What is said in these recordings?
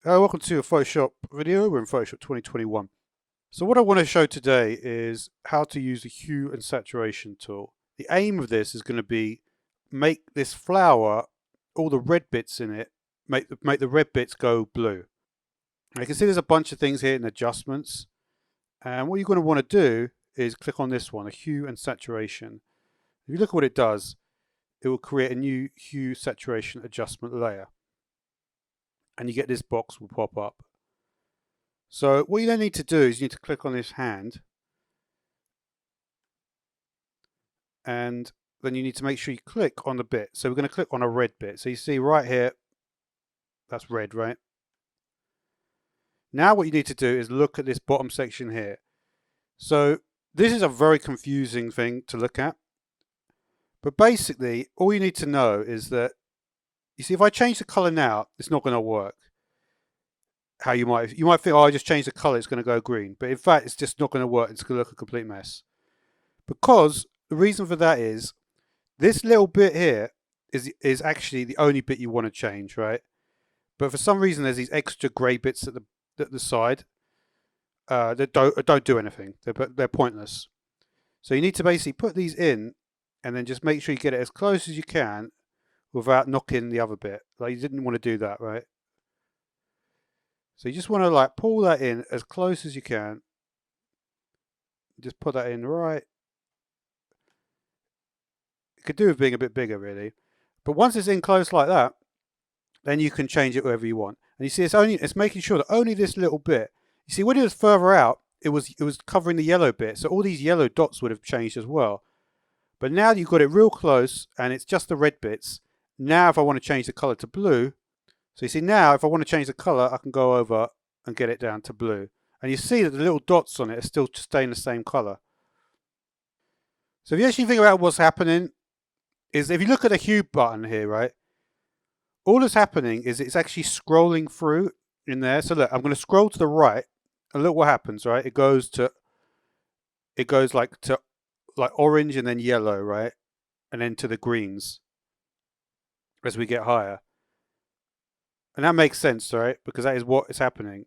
Welcome to a Photoshop video. We're in Photoshop 2021. So what I want to show today is how to use the Hue and Saturation tool. The aim of this is going to be make this flower, all the red bits in it, make the red bits go blue. Now you can see there's a bunch of things here in adjustments, and what you're going to want to do is click on this one, a Hue and Saturation. If you look at what it does, it will create a new Hue Saturation Adjustment layer. And you get this box will pop up. So what you then need to do is you need to click on this hand, and then you need to make sure you click on the bit. So we're going to click on a red bit. So you see right here, that's red, right? Now what you need to do is look at this bottom section here. So this is a very confusing thing to look at, but basically all you need to know is that, you see, if I change the color now, it's not going to work. How you might think, oh, I just changed the color, it's going to go green. But in fact, it's just not going to work. It's going to look a complete mess. Because the reason for that is this little bit here is actually the only bit you want to change, right? But for some reason, there's these extra gray bits at the side that don't do anything. They're pointless. So you need to basically put these in, and then just make sure you get it as close as you can without knocking the other bit. Like, you didn't want to do that, right? So you just want to like pull that in as close as you can. Just put that in right. It could do with being a bit bigger, really. But once it's in close like that, then you can change it wherever you want. And you see, it's making sure that only this little bit. You see, when it was further out, it was covering the yellow bit. So all these yellow dots would have changed as well. But now you've got it real close, and it's just the red bits. Now if I want to change the color to blue, so you see now if I want to change the color, I can go over and get it down to blue. And you see that the little dots on it are still staying the same color. So if you actually think about what's happening, is if you look at the hue button here, right, all that's happening is it's actually scrolling through in there. So look, I'm going to scroll to the right, and look what happens, right? It goes like orange and then yellow, right? And then to the greens as we get higher. And that makes sense, right? Because that is what is happening.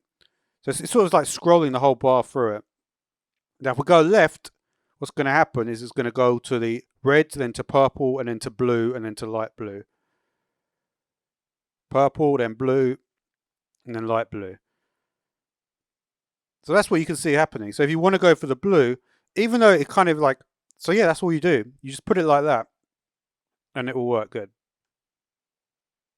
So it's sort of like scrolling the whole bar through it. Now if we go left, what's going to happen is it's going to go to the red, then to purple, and then to blue, and then to light blue. Purple, then blue, and then light blue. So that's what you can see happening. So if you want to go for the blue, even though it kind of like, so yeah, that's all you do. You just put it like that, and it will work good.